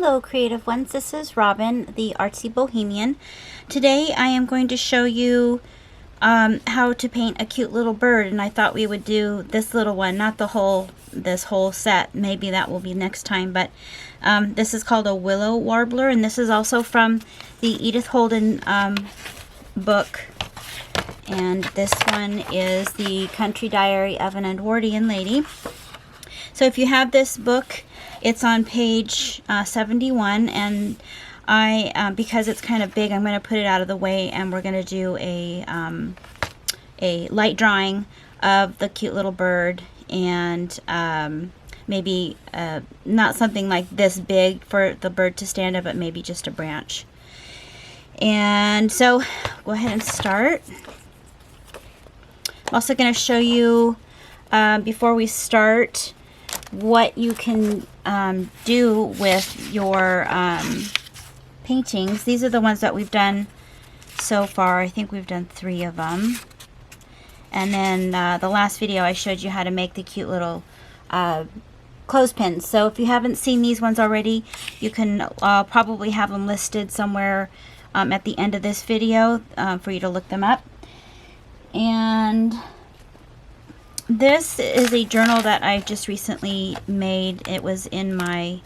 Hello creative ones, this is Robin, the Artsy Bohemian. Today I am going to show you how to paint a cute little bird, and I thought we would do this little one, not this whole set. Maybe that will be next time, but this is called a willow warbler, and this is also from the Edith Holden book. And this one is the Country Diary of an Edwardian Lady. So if you have this book, it's on page 71, and I, because it's kind of big, I'm going to put it out of the way, and we're going to do a light drawing of the cute little bird, and maybe not something like this big for the bird to stand up, but maybe just a branch. And so go ahead and start. I'm also going to show you, before we start, what you can do with your paintings. These are the ones that we've done so far. I think we've done 3 of them. And then the last video I showed you how to make the cute little clothespins. So if you haven't seen these ones already, you can probably have them listed somewhere at the end of this video for you to look them up. And this is a journal that I just recently made. It was in my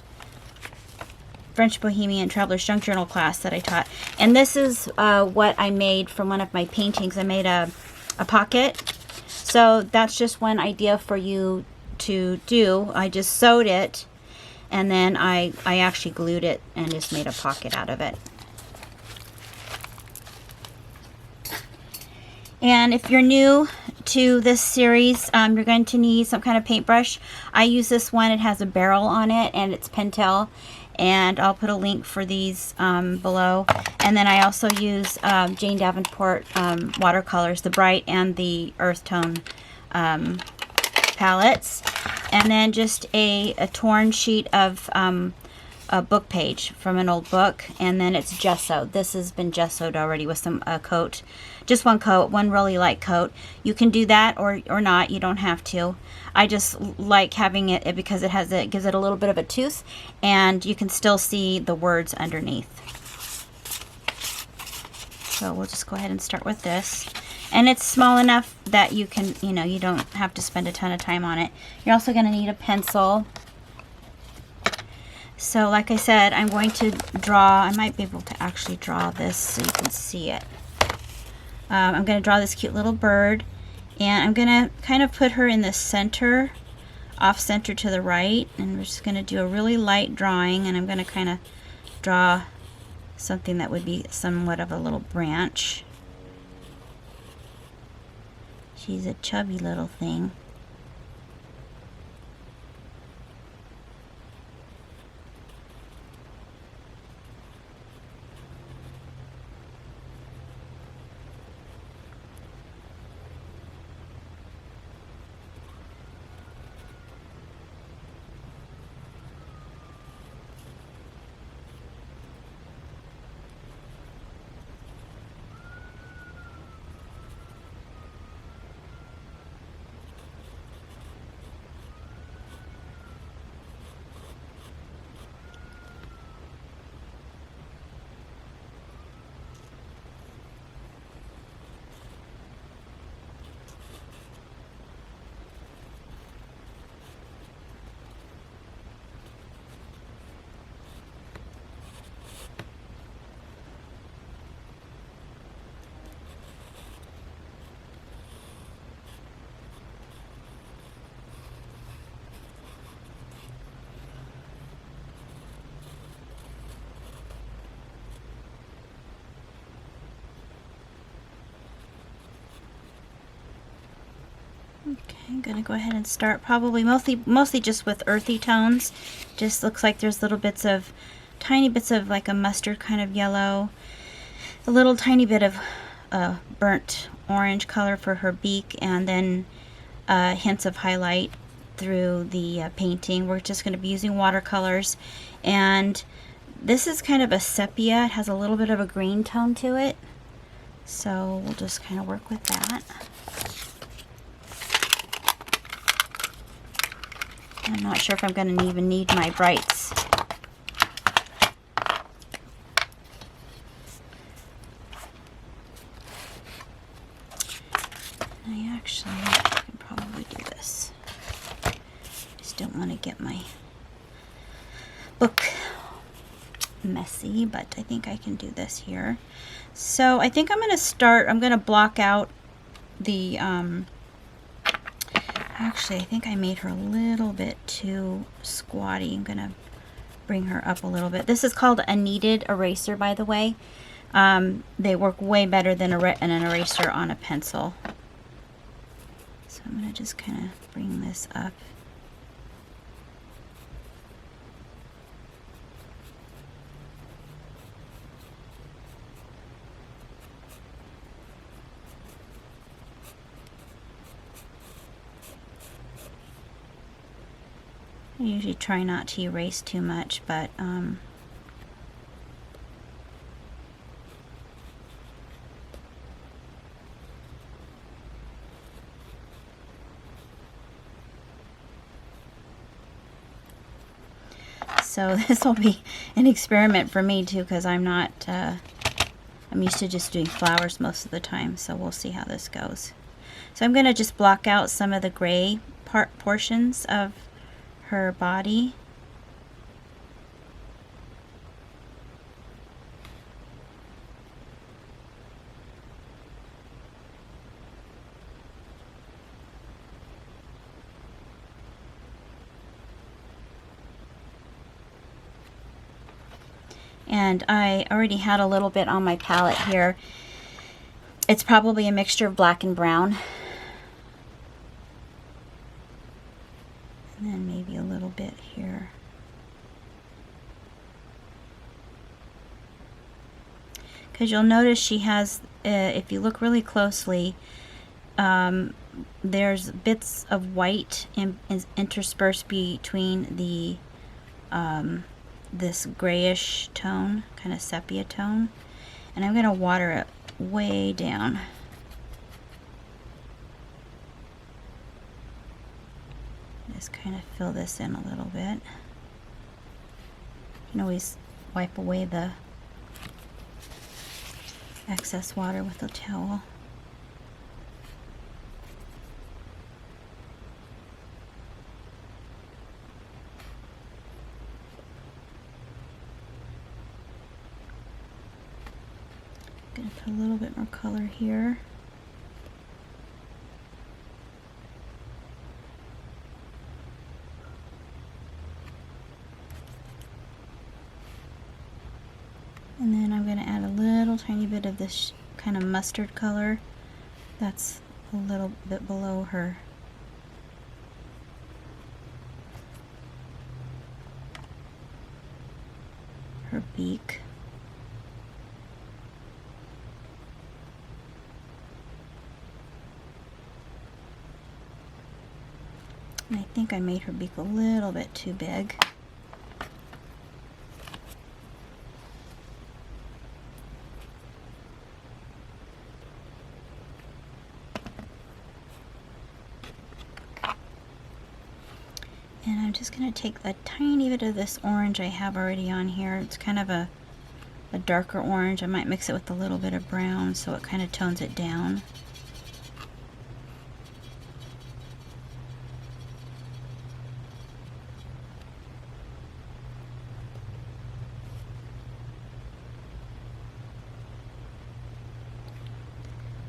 French Bohemian Travelers Junk Journal class that I taught. And this is what I made from one of my paintings. I made a pocket. So that's just one idea for you to do. I just sewed it, and then I actually glued it and just made a pocket out of it. And if you're new to this series, you're going to need some kind of paintbrush. I use this one. It has a barrel on it, and it's Pentel, and I'll put a link for these below. And then I also use Jane Davenport watercolors, the bright and the earth tone palettes, and then just a torn sheet of a book page from an old book, and then it's gesso. This has been gessoed already with some coat, just one coat, one really light coat. You can do that or not. You don't have to. I just like having it because it gives it a little bit of a tooth, and you can still see the words underneath. So we'll just go ahead and start with this. And it's small enough that you can, you don't have to spend a ton of time on it. You're also going to need a pencil. So like I said, I'm going to draw, I might be able to actually draw this so you can see it. I'm going to draw this cute little bird, and I'm going to kind of put her in the center, off center to the right, and we're just going to do a really light drawing, and I'm going to kind of draw something that would be somewhat of a little branch. She's a chubby little thing. Okay, I'm going to go ahead and start probably mostly just with earthy tones. Just looks like there's tiny bits of like a mustard kind of yellow, a little tiny bit of burnt orange color for her beak, and then hints of highlight through the painting. We're just going to be using watercolors, and this is kind of a sepia. It has a little bit of a green tone to it, so we'll just kind of work with that. I'm not sure if I'm going to even need my brights. I actually can probably do this. Just don't want to get my book messy, but I think I can do this here. So I think I'm going to block out the, actually I think I made her a little bit too squatty. I'm going to bring her up a little bit. This is called a kneaded eraser, by the way. They work way better than an eraser on a pencil. So I'm going to just kind of bring this up. I usually try not to erase too much, but so this will be an experiment for me too, because I'm not, I'm used to just doing flowers most of the time, so we'll see how this goes. So I'm going to just block out some of the gray portions of her body. And I already had a little bit on my palette here. It's probably a mixture of black and brown. And then maybe a little bit here. Because you'll notice she has, if you look really closely, there's bits of white interspersed between the this grayish tone, kind of sepia tone. And I'm going to water it way down. Just kind of fill this in a little bit. You can always wipe away the excess water with a towel. Gonna put a little bit more color here. And then I'm going to add a little tiny bit of this kind of mustard color. That's a little bit below her beak. And I think I made her beak a little bit too big. And I'm just going to take a tiny bit of this orange I have already on here. It's kind of a darker orange. I might mix it with a little bit of brown so it kind of tones it down.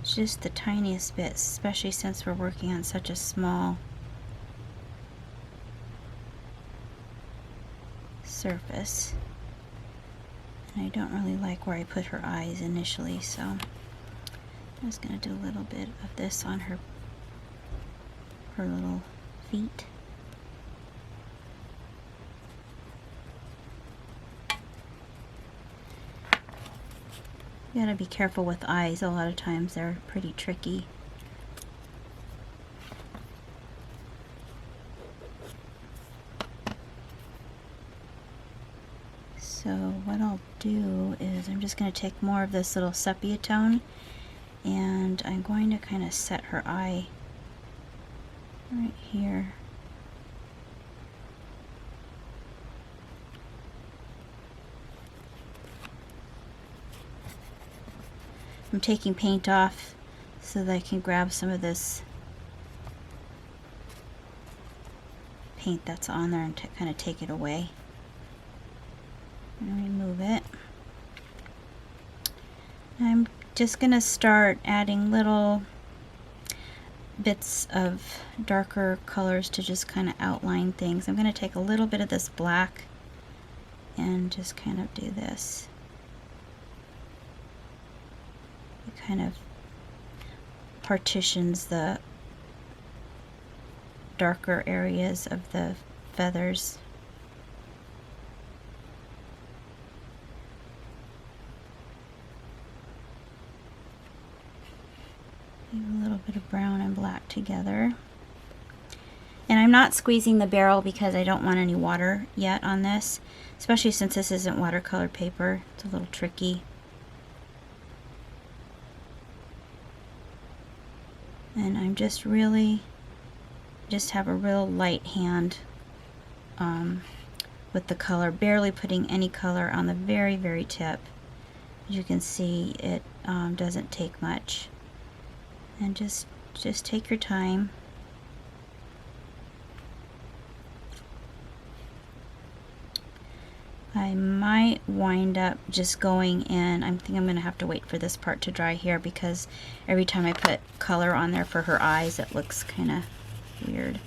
Just the tiniest bit, especially since we're working on such a small surface. And I don't really like where I put her eyes initially, so I'm just going to do a little bit of this on her little feet. You gotta be careful with eyes. A lot of times they're pretty tricky. So what I'll do is I'm just going to take more of this little sepia tone and I'm going to kind of set her eye right here. I'm taking paint off so that I can grab some of this paint that's on there and kind of take it away and remove it. I'm just going to start adding little bits of darker colors to just kind of outline things. I'm going to take a little bit of this black and just kind of do this. It kind of partitions the darker areas of the feathers. A little bit of brown and black together. And I'm not squeezing the barrel because I don't want any water yet on this, especially since this isn't watercolor paper. It's a little tricky. And I'm just really have a real light hand with the color, barely putting any color on the very, very tip. As you can see, it doesn't take much. And just take your time. I might wind up just going in. I think I'm going to have to wait for this part to dry here, because every time I put color on there for her eyes, it looks kind of weird.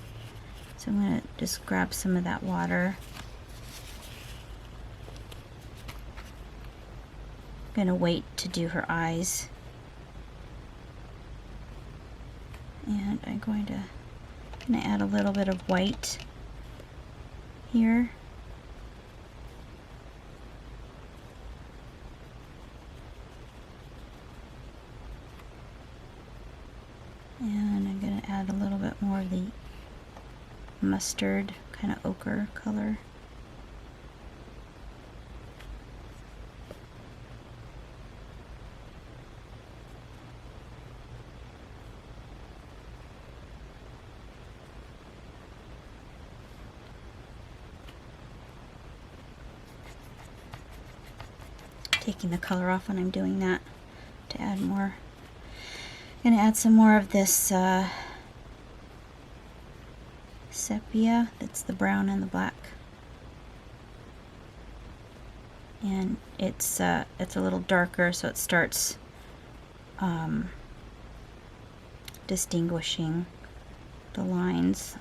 So I'm going to just grab some of that water. I'm going to wait to do her eyes. And I'm going to add a little bit of white here. And I'm going to add a little bit more of the mustard, kind of ochre color. Taking the color off when I'm doing that to add more. I'm going to add some more of this sepia. That's the brown and the black. And it's a little darker, so it starts distinguishing the lines.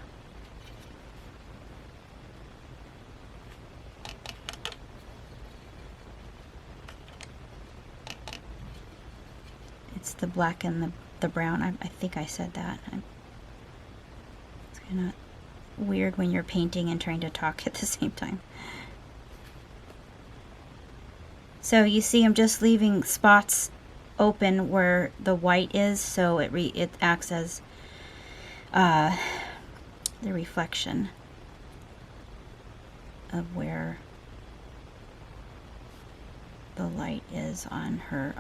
It's the black and the brown. I think I said that. It's kind of weird when you're painting and trying to talk at the same time. So you see I'm just leaving spots open where the white is, so it acts as the reflection of where the light is on her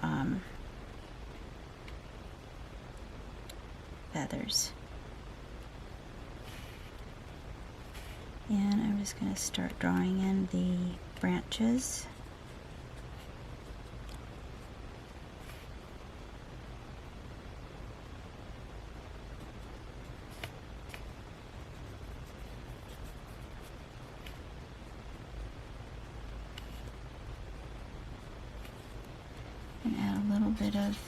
feathers. And I'm just going to start drawing in the branches. And add a little bit of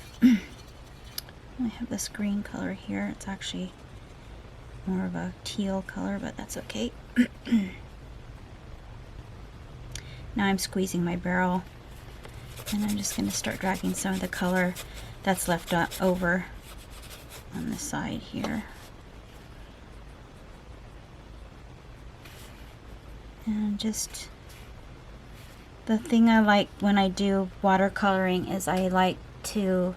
I have this green color here. It's actually more of a teal color, but that's okay. Now I'm squeezing my barrel, and I'm just going to start dragging some of the color that's left over on the side here. And just, the thing I like when I do watercoloring is I like to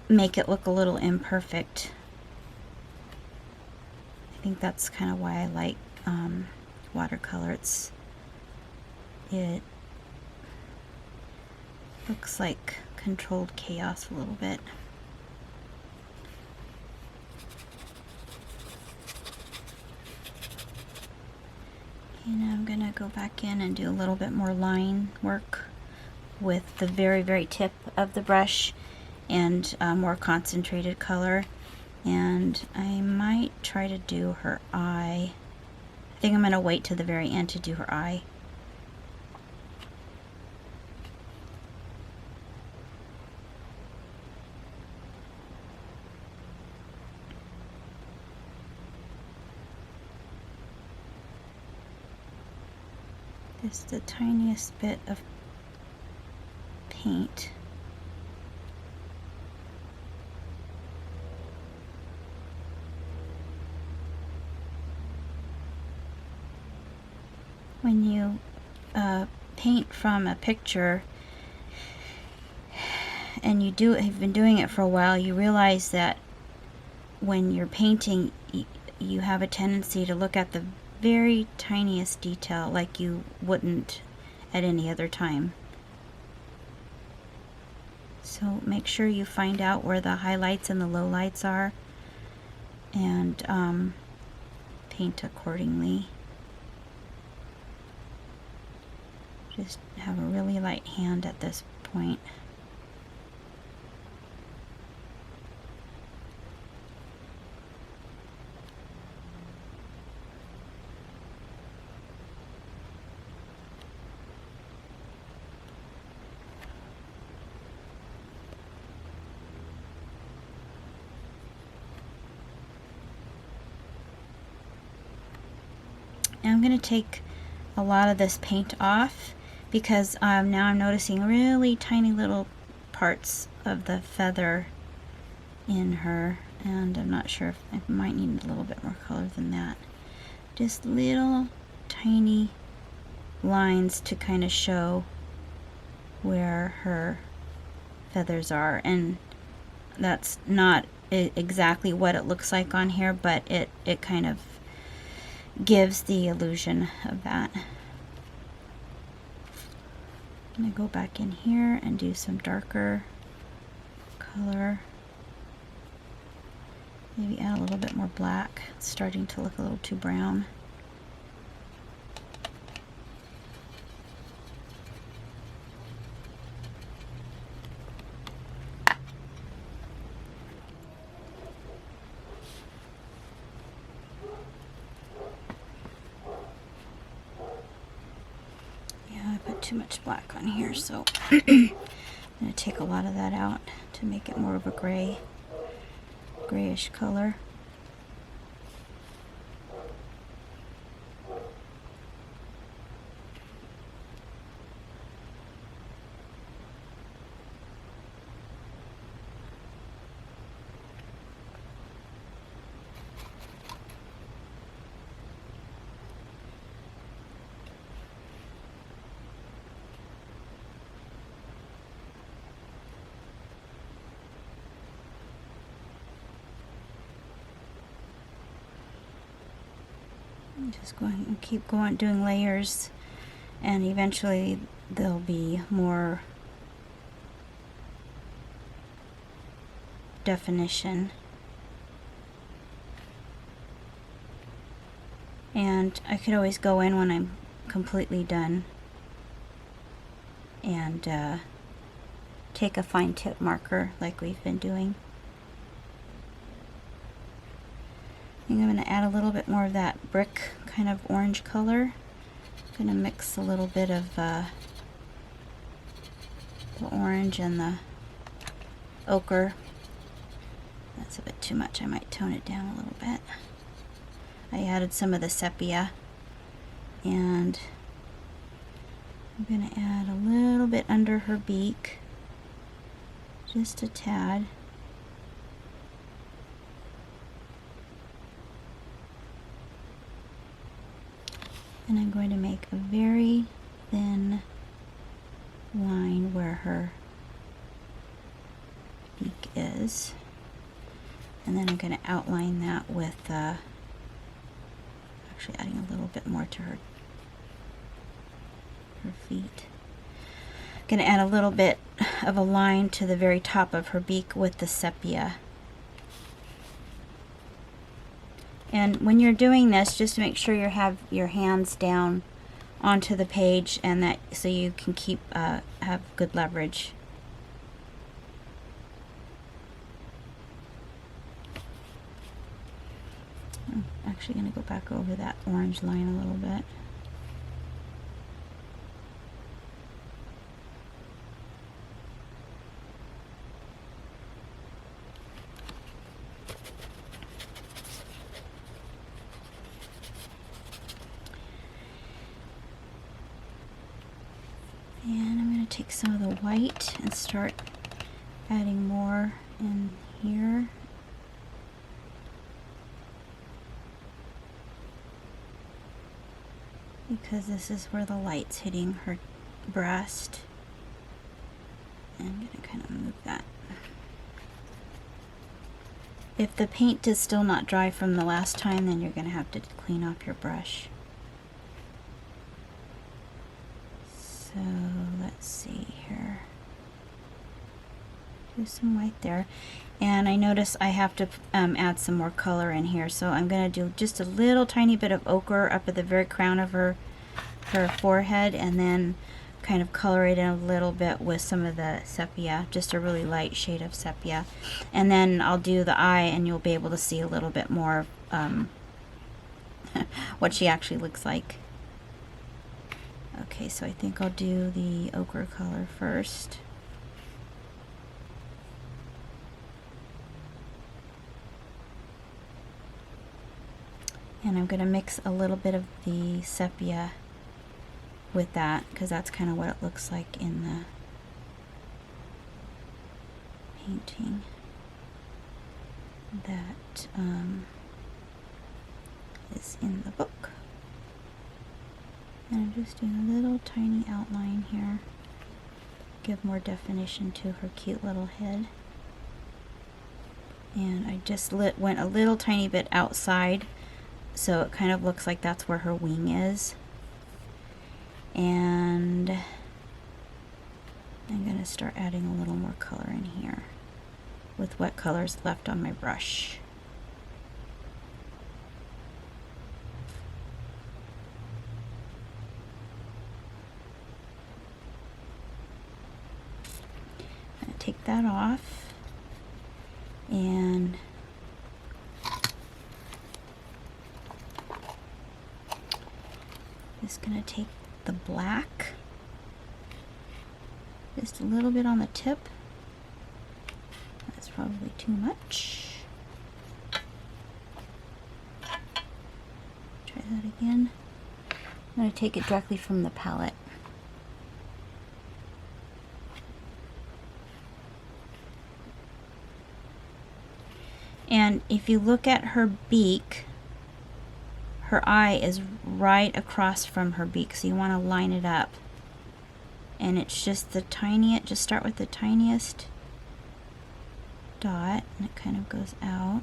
make it look a little imperfect. I think that's kind of why I like watercolor. It looks like controlled chaos a little bit. And I'm gonna go back in and do a little bit more line work with the very, very tip of the brush. and more concentrated color. And I might try to do her eye. I think I'm going to wait to the very end to do her eye. Just the tiniest bit of paint. When you paint from a picture and you've been doing it for a while, you realize that when you're painting, you have a tendency to look at the very tiniest detail like you wouldn't at any other time. So make sure you find out where the highlights and the lowlights are, and paint accordingly. Just have a really light hand at this point. Now I'm going to take a lot of this paint off because now I'm noticing really tiny little parts of the feather in her, and I'm not sure if I might need a little bit more color than that. Just little tiny lines to kind of show where her feathers are, and that's not exactly what it looks like on here, but it kind of gives the illusion of that. I'm going to go back in here and do some darker color. Maybe add a little bit more black. It's starting to look a little too brown. Too much black on here, so I'm going to take a lot of that out to make it more of a grayish color. Just going and keep going doing layers, and eventually there'll be more definition. And I could always go in when I'm completely done and take a fine tip marker like we've been doing. I think I'm going to add a little bit more of that brick kind of orange color. I'm going to mix a little bit of the orange and the ochre. That's a bit too much. I might tone it down a little bit. I added some of the sepia, and I'm going to add a little bit under her beak, just a tad. And I'm going to make a very thin line where her beak is. And then I'm going to outline that with actually adding a little bit more to her feet. I'm going to add a little bit of a line to the very top of her beak with the sepia. And when you're doing this, just make sure you have your hands down onto the page, and that so you can keep have good leverage. I'm actually going to go back over that orange line a little bit. And I'm going to take some of the white and start adding more in here. Because this is where the light's hitting her breast. And I'm going to kind of move that. If the paint is still not dry from the last time, then you're going to have to clean off your brush. So let's see here. Do some white there. And I notice I have to add some more color in here. So I'm going to do just a little tiny bit of ochre up at the very crown of her forehead, and then kind of color it in a little bit with some of the sepia, just a really light shade of sepia. And then I'll do the eye, and you'll be able to see a little bit more what she actually looks like. Okay, so I think I'll do the ochre color first. And I'm going to mix a little bit of the sepia with that, because that's kind of what it looks like in the painting that is in the book. And I'm just doing a little tiny outline here, give more definition to her cute little head. And I just went a little tiny bit outside, so it kind of looks like that's where her wing is. And I'm going to start adding a little more color in here with what color's left on my brush. I'm going to take that off, and just going to take the black, just a little bit on the tip. That's probably too much. Try that again. I'm going to take it directly from the palette. And if you look at her beak, her eye is right across from her beak, so you want to line it up. And it's just the tiniest, just start with the tiniest dot, and it kind of goes out.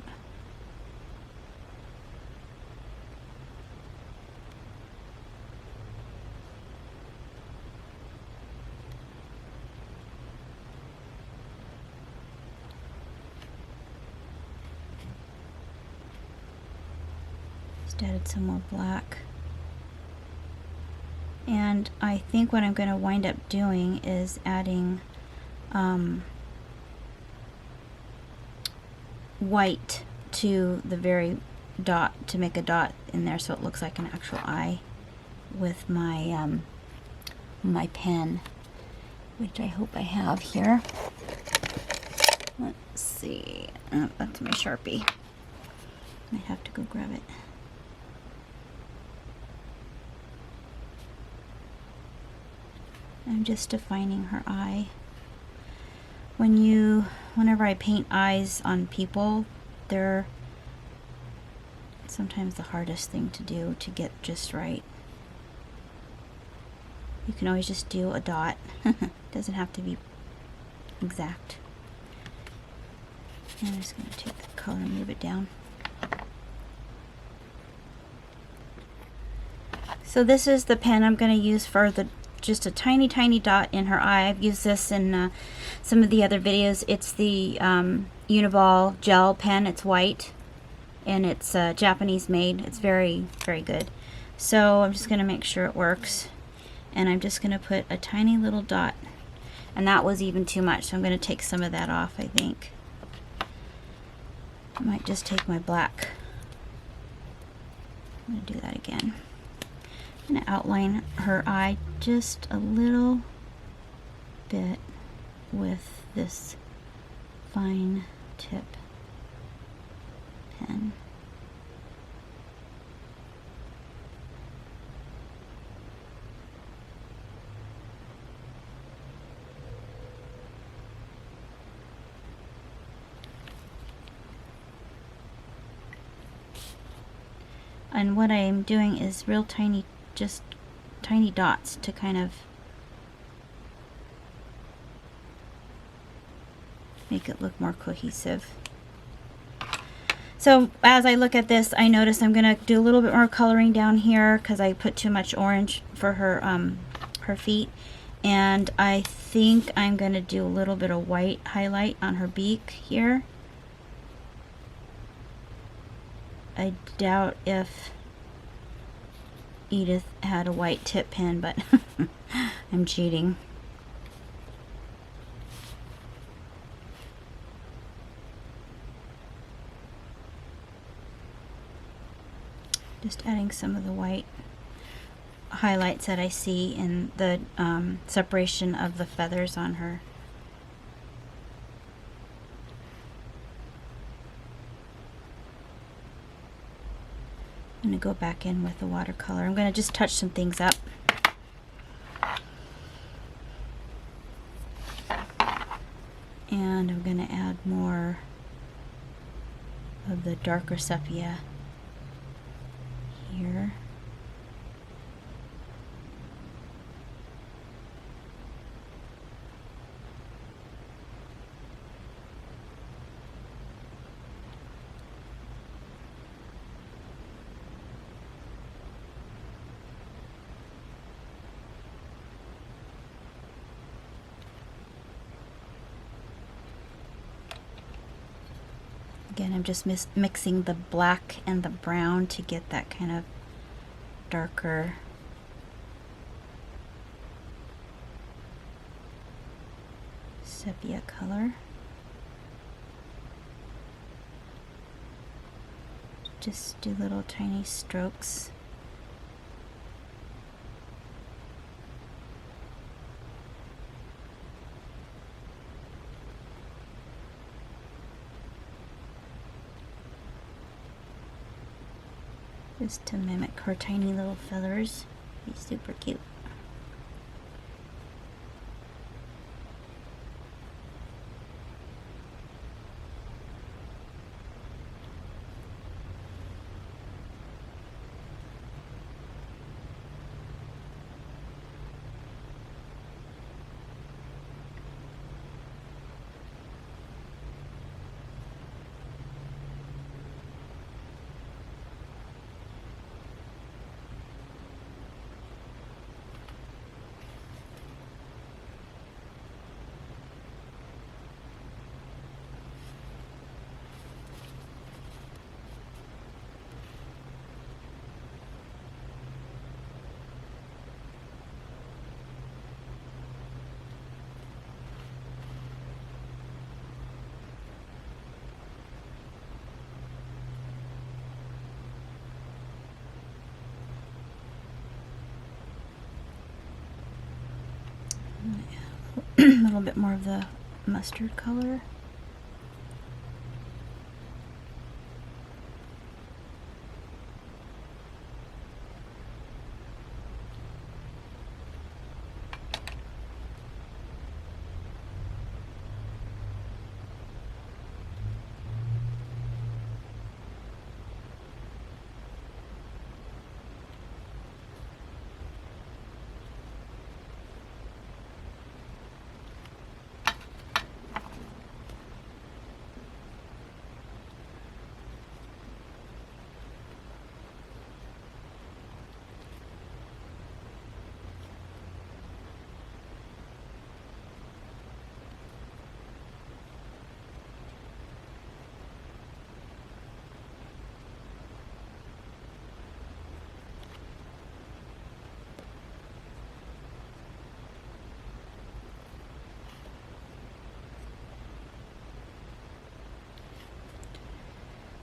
Added some more black, and I think what I'm going to wind up doing is adding white to the very dot to make a dot in there, so it looks like an actual eye with my my pen, which I hope I have here. Let's see. Oh, that's my Sharpie. I have to go grab it. I'm just defining her eye. Whenever I paint eyes on people, they're sometimes the hardest thing to do to get just right. You can always just do a dot. Doesn't have to be exact. And I'm just going to take the color and move it down. So this is the pen I'm going to use for just a tiny dot in her eye. I've used this in some of the other videos. It's the Uniball gel pen. It's white, and it's Japanese made. It's very good. So I'm just going to make sure it works, and I'm just going to put a tiny little dot, and that was even too much, so I'm going to take some of that off. I think I might just take my black I'm going to do that again. I'm going to outline her eye just a little bit with this fine tip pen. And what I am doing is real tiny, just tiny dots to kind of make it look more cohesive. So as I look at this, I notice I'm gonna do a little bit more coloring down here because I put too much orange for her her feet, and I think I'm gonna do a little bit of white highlight on her beak here. I doubt if Edith had a white tip pen, but I'm cheating. Just adding some of the white highlights that I see in the separation of the feathers on her. I'm going to go back in with the watercolor. I'm going to just touch some things up. And I'm going to add more of the darker sepia here. Again, I'm just mixing the black and the brown to get that kind of darker sepia color. Just do little tiny strokes. Just to mimic her tiny little feathers. He's super cute. A little bit more of the mustard color.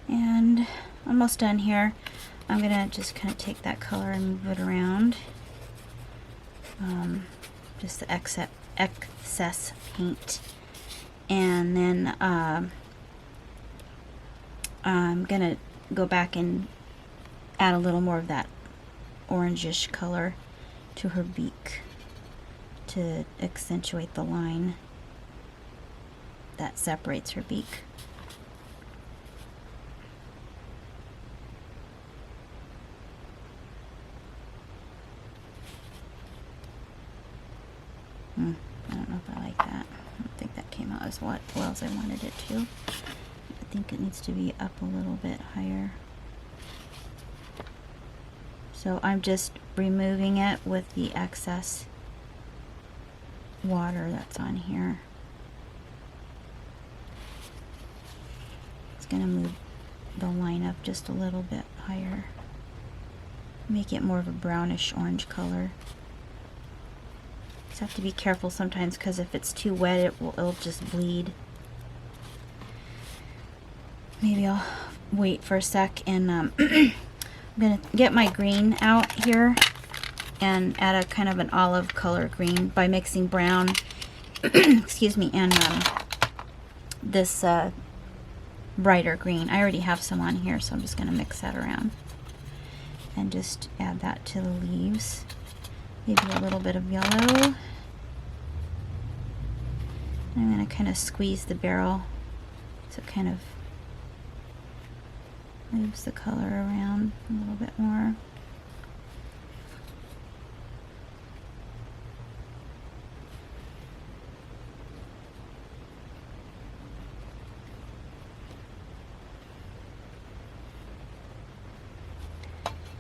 And almost done here. I'm gonna just kind of take that color and move it around. Just the excess paint. And then I'm gonna go back and add a little more of that orangish color to her beak to accentuate the line that separates her beak. I don't know if I like that. I don't think that came out as well as I wanted it to. I think it needs to be up a little bit higher. So I'm just removing it with the excess water that's on here. It's going to move the line up just a little bit higher. Make it more of a brownish orange color. Just have to be careful sometimes because if it's too wet it'll just bleed. Maybe I'll wait for a sec and I'm gonna get my green out here and add a kind of an olive color green by mixing brown excuse me, and this brighter green. I already have some on here, so I'm just gonna mix that around and just add that to the leaves. Maybe a little bit of yellow. I'm going to kind of squeeze the barrel so it kind of moves the color around a little bit more.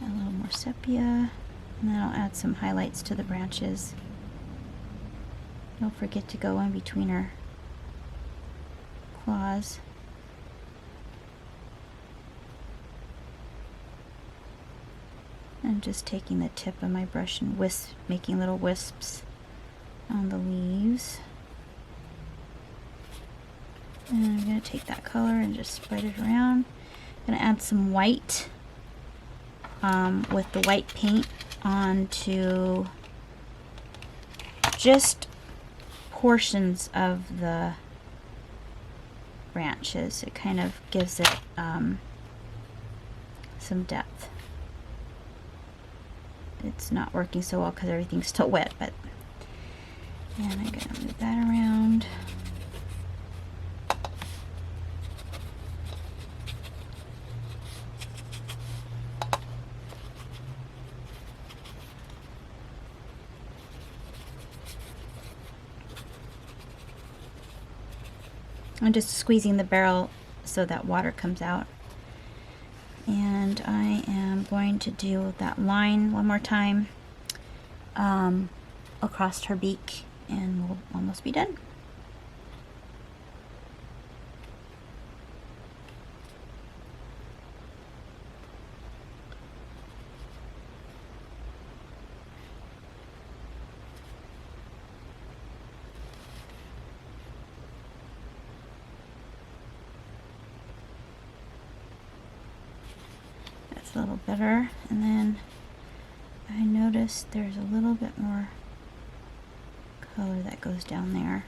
A little more sepia. And then I'll add some highlights to the branches. Don't forget to go in between her claws. I'm just taking the tip of my brush and making little wisps on the leaves. And I'm going to take that color and just spread it around. I'm going to add some white with the white paint onto just portions of the branches. It kind of gives it some depth. It's not working so well because everything's still wet, but and I'm going to move that around. I'm just squeezing the barrel so that water comes out. And I am going to do that line one more time across her beak, and we'll almost be done. A little better, and then I noticed there's a little bit more color that goes down there.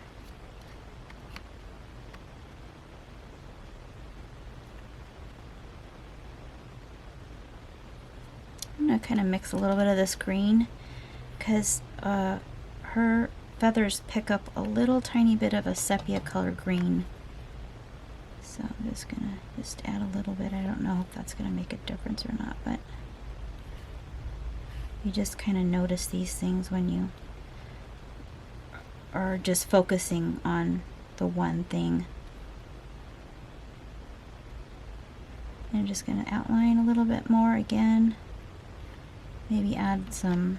I'm going to kind of mix a little bit of this green because her feathers pick up a little tiny bit of a sepia color green. So I'm just going to just add a little bit. I don't know if that's going to make a difference or not, but you just kind of notice these things when you are just focusing on the one thing. And I'm just going to outline a little bit more again. Maybe add some.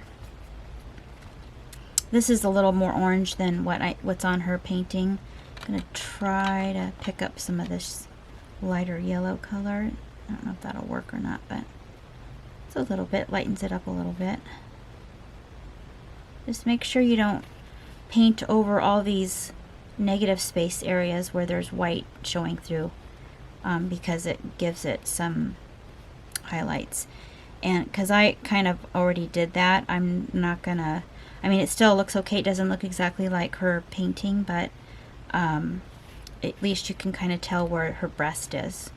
This is a little more orange than what's on her painting. I'm going to try to pick up some of this lighter yellow color. I don't know if that'll work or not, but it's a little bit, lightens it up a little bit. Just make sure you don't paint over all these negative space areas where there's white showing through, because it gives it some highlights. And because I kind of already did that, I'm not gonna, I mean, it still looks okay. It doesn't look exactly like her painting, but at least you can kind of tell where her breast is.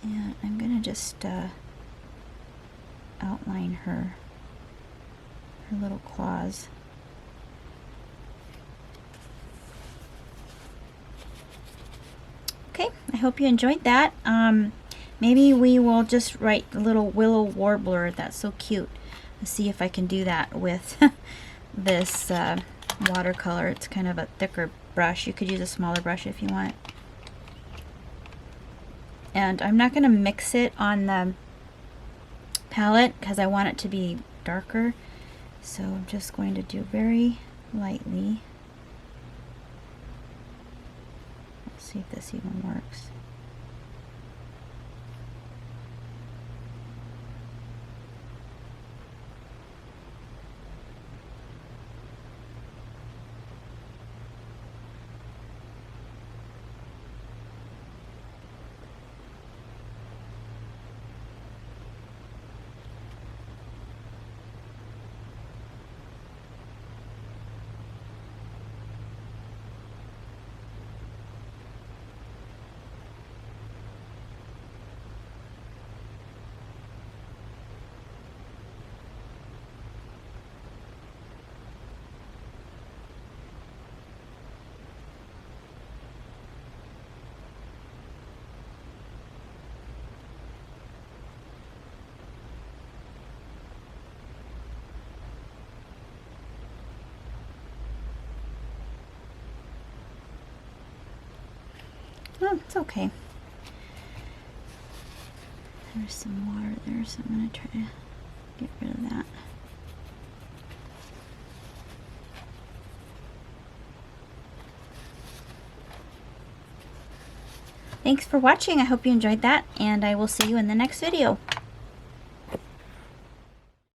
And I'm gonna just outline her little claws. Okay, I hope you enjoyed that. Maybe we will just write a little willow warbler. That's so cute. Let's see if I can do that with this watercolor. It's kind of a thicker brush. You could use a smaller brush if you want. And I'm not going to mix it on the palette because I want it to be darker. So I'm just going to do very lightly. Let's see if this even works. Oh, it's okay. There's some water there, so I'm going to try to get rid of that. Thanks for watching. I hope you enjoyed that, and I will see you in the next video.